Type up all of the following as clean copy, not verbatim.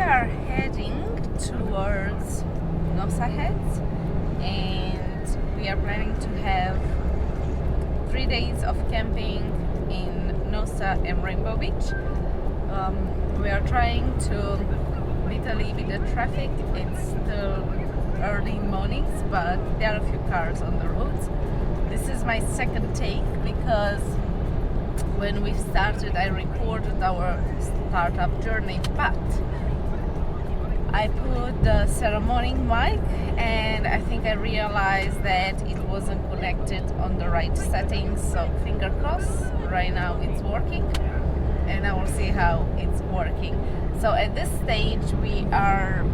are heading towards Nosa Heads, and we are planning to have 3 days of camping in Nosa and Rainbow Beach. We are trying to beat a little bit the traffic. It's still early mornings, but there are a few cars on the roads. This is my second take because when we started I recorded our startup journey, but I put the ceremony mic and I think I realized that it wasn't connected on the right settings, so finger crossed. Right now it's working and I will see how it's working. So at this stage we are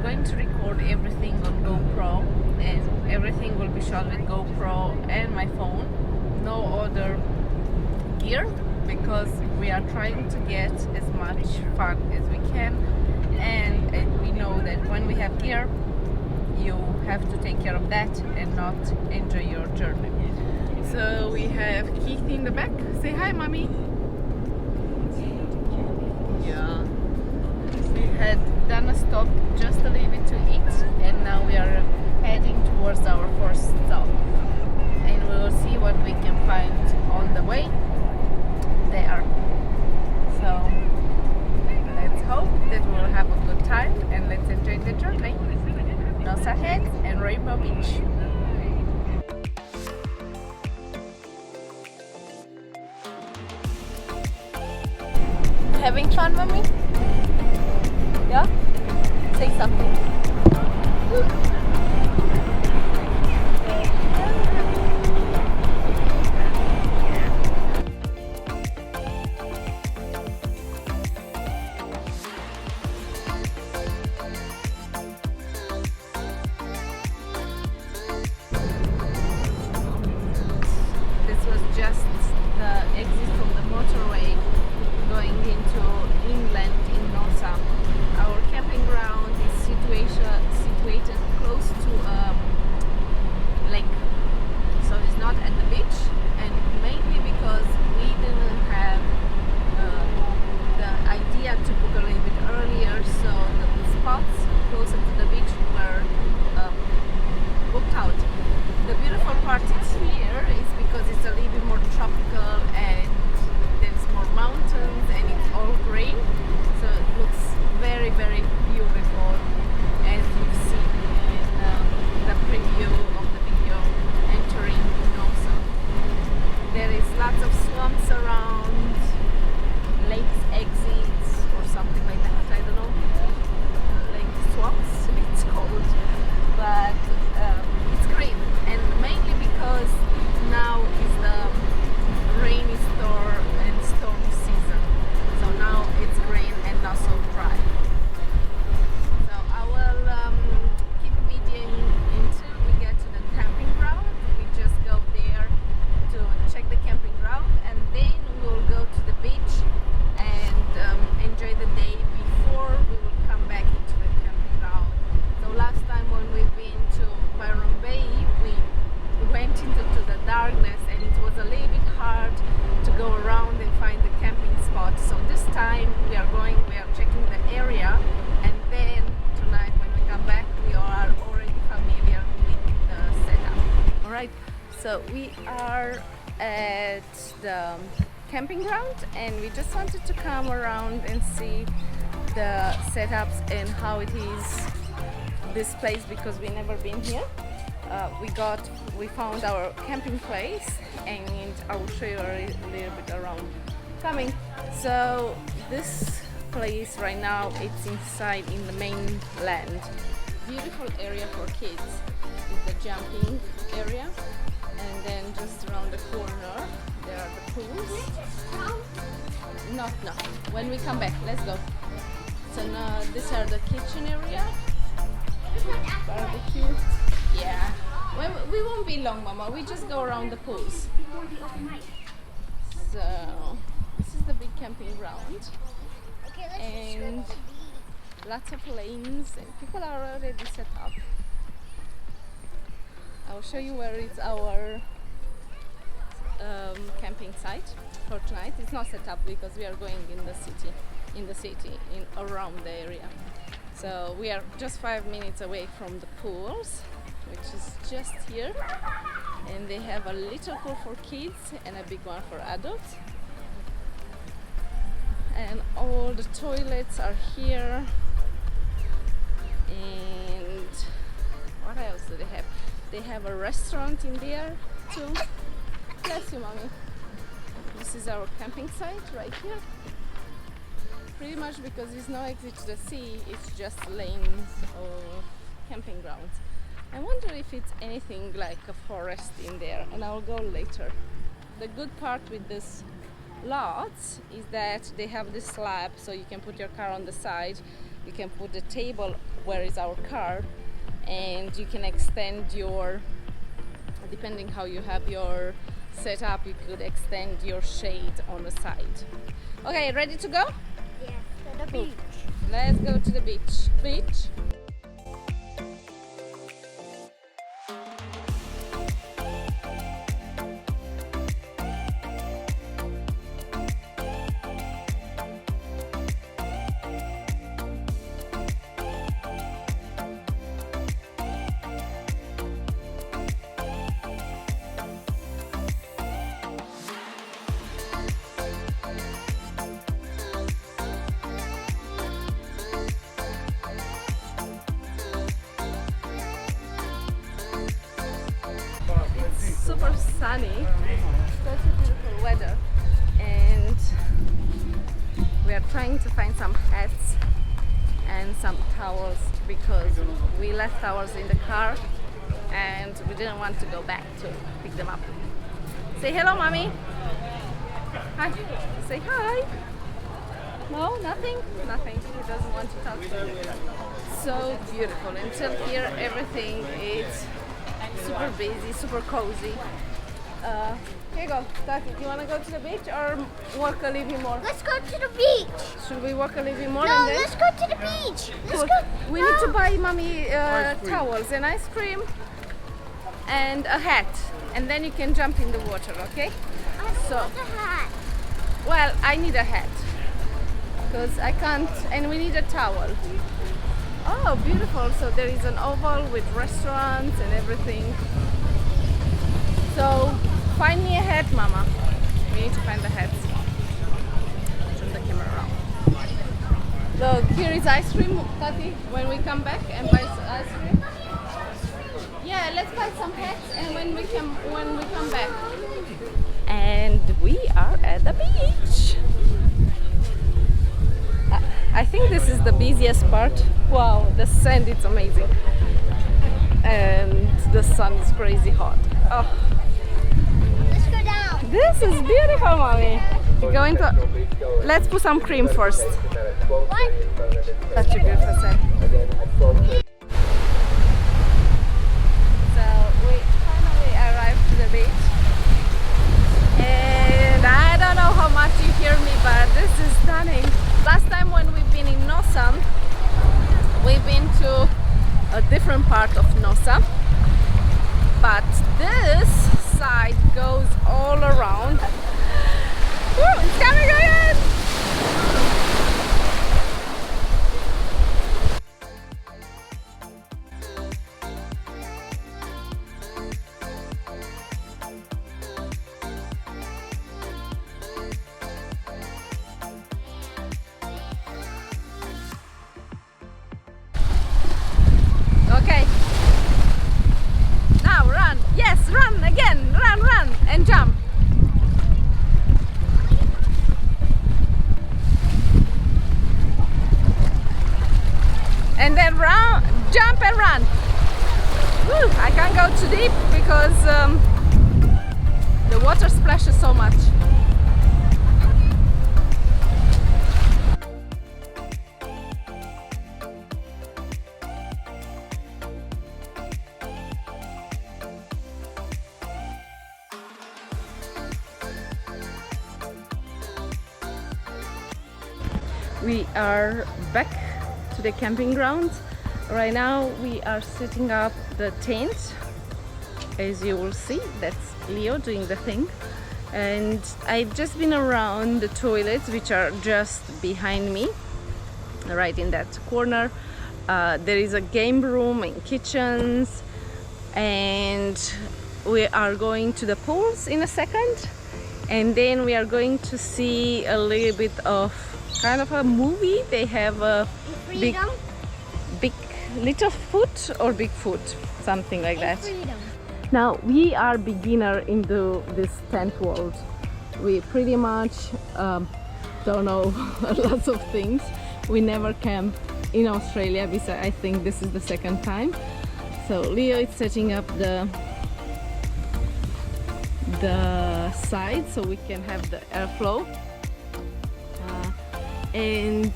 going to record everything on GoPro, and everything will be shot with GoPro and my phone. No other gear, because we are trying to get as much fun as we can, and we know that when we have gear you have to take care of that and not enjoy your journey. So we have Keith in the back. Say hi, mommy. Yeah, we had done a stop just a little bit to eat, and now we are heading towards our first stop, and we will see what we can find on the way there. So let's hope that we will have a good time, and let's enjoy the journey. Nosa Heads and Rainbow Beach. Having fun, mommy? Yeah? Say something. This was just the exit from the motorway going into inland in Nosa. Our camping ground is situated close to a lake, so it's not at the beach, and mainly because we didn't have the idea to book a little bit earlier, so the spots closer to the beach were booked out. The beautiful part is here is because it's a little bit more tropical and there's more mountains and it's all green, so it looks very, very beautiful, as you've seen in the preview of the video entering Nosa. There is lots of swamps around, lakes exits or something like that, I don't know, lake swamps it's called, but it's green, and mainly because now is the rainy storm season, so now it's green and not so dry. So I will keep videoing until we get to the camping ground. We just go there to check the camping ground, and then we'll go to the beach and enjoy the day before we will come back into the camping ground. So last time when we've been to Byron Bay, we went into the darkness and it was a little bit hard to go around and find the camping spot. So this time we are checking the area, and then tonight when we come back we are already familiar with the setup. Alright, so we are at the camping ground and we just wanted to come around and see the setups and how it is this place, because we never been here. We found our camping place, and I will show you a little bit around coming. So this place right now, it's inside in the mainland. Beautiful area for kids is the jumping area, and then just around the corner there are the pools. No, when we come back, let's go. So now these are the kitchen area, barbecue. Yeah, we won't be long, Mama. We just go around the pools. So this is the big camping ground, and lots of lanes, and people are already set up. I'll show you where is our camping site. for tonight. It's not set up because we are going in the city, around the area. So we are just 5 minutes away from the pools, which is just here. And they have a little pool for kids and a big one for adults. And all the toilets are here. And what else do they have? They have a restaurant in there too. Bless you, mommy. This is our camping site right here. Pretty much because there's no exit to the sea, it's just lanes or camping grounds. I wonder if it's anything like a forest in there, and I'll go later. The good part with this lot is that they have this slab, so you can put your car on the side, you can put the table where is our car, and you can extend your, depending how you have your setup, you could extend your shade on the side. Okay, ready to go? Yes, to the beach. Let's go to the beach. Super sunny, such a beautiful weather, and we are trying to find some hats and some towels because we left ours in the car and we didn't want to go back to pick them up. Say hello, mommy. Hi. Say hi. No, nothing? Nothing. He doesn't want to talk to you. So beautiful. Until here, everything is super busy, super cozy. Here you go, Tati. Do you want to go to the beach or walk a little bit more? Let's go to the beach. Should we walk a little bit more? No, and then? let's go to the beach. Let's Cool. go. We need to buy mommy towels and ice cream and a hat, and then you can jump in the water, okay? So, The hat. well, I need a hat because I can't, and we need a towel. Oh, beautiful. So there is an oval with restaurants and everything. So find me a hat, mama. We need to find the hats. Turn the camera around. Look, here is ice cream, Tati, when we come back and buy ice cream. Yeah, let's buy some hats and when we come back. And we are at the beach. I think this is the busiest part. Wow, the sand is amazing. And the sun is crazy hot. Oh, Let's go down. this is beautiful, mommy. We're going to, let's put some cream first. What? Such a beautiful sand. So we finally arrived to the beach. And I don't know how much you hear me, but this is stunning. Last time when we've been in Nosa, we've been to a different part of Nosa, but this side goes all around. Woo, it's coming again! Okay. Now run. Yes, run again. Run and jump. And then run, jump and run. Woo, I can't go too deep because the water splashes so much. We are back to the camping ground. Right now we are setting up the tent. As you will see, that's Leo doing the thing. And I've just been around the toilets, which are just behind me, right in that corner. There is a game room and kitchens, and we are going to the pools in a second, and then we are going to see a little bit of kind of a movie. They have a big little foot or big foot, something like that. Now we are beginner into this tent world. We pretty much don't know lots of things. We never camp in Australia, besides I think this is the second time. So Leo is setting up the side so we can have the airflow, and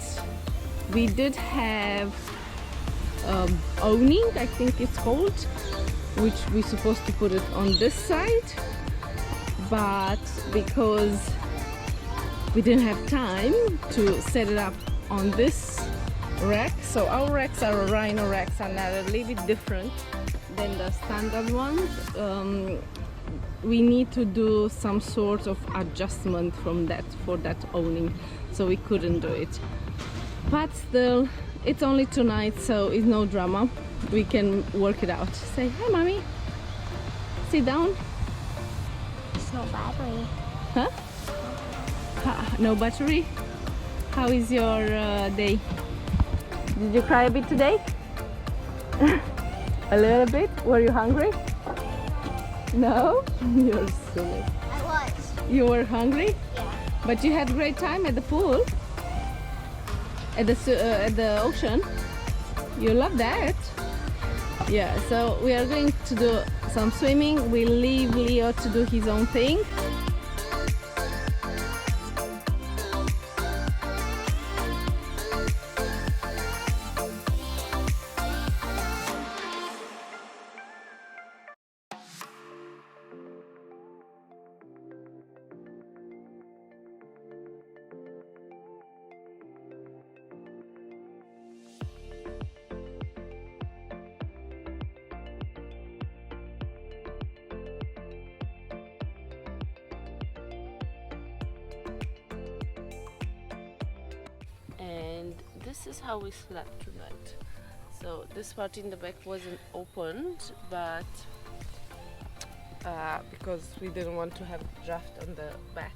we did have awning, I think it's called, which we're supposed to put it on this side, but because we didn't have time to set it up on this rack, so our racks are rhino racks and are a little bit different than the standard ones. We need to do some sort of adjustment from that for that awning, so we couldn't do it. But still, it's only tonight, so it's no drama. We can work it out. Say hi, mommy. Sit down. It's no battery. Huh? No battery? How is your day? Did you cry a bit today? A little bit? Were you hungry? No? You're silly. I was. You were hungry? Yeah. But you had a great time at the pool? At the ocean? You love that? Yeah, so we are going to do some swimming. We'll leave Leo to do his own thing. And this is how we slept tonight. So this part in the back wasn't opened, but because we didn't want to have draft on the back,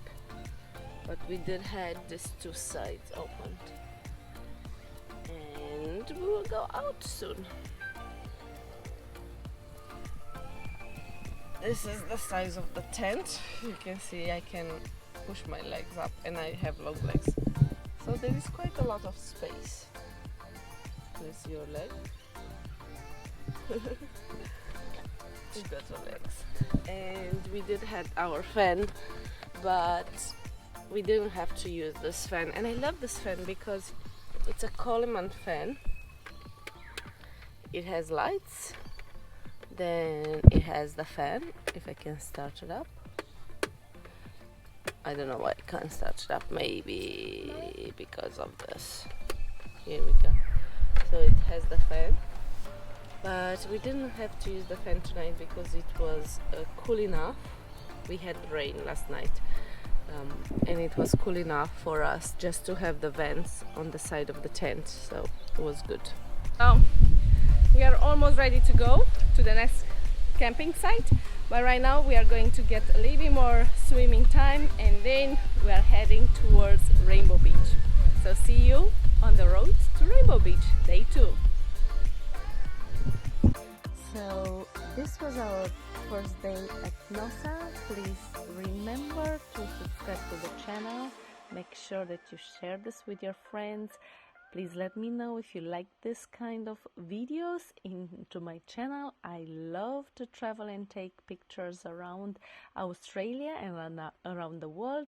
but we did have these two sides opened, and we will go out soon. This is the size of the tent. You can see I can push my legs up, and I have long legs. So there is quite a lot of space. This is your leg. You got your legs. And we did have our fan, but we didn't have to use this fan. And I love this fan because it's a Coleman fan. It has lights. Then it has the fan, if I can start it up. I don't know why I can't start it up, maybe because of this. Here we go. So it has the fan, but we didn't have to use the fan tonight because it was cool enough. We had rain last night, and it was cool enough for us just to have the vents on the side of the tent, so it was good. We are almost ready to go to the next camping site, but right now we are going to get a little bit more swimming time, and then we are heading towards Rainbow Beach. So see you on the road to Rainbow Beach, day 2. So this was our first day at Nosa. Please remember to subscribe to the channel. Make sure that you share this with your friends. Please let me know if you like this kind of videos into my channel. I love to travel and take pictures around Australia and around the world.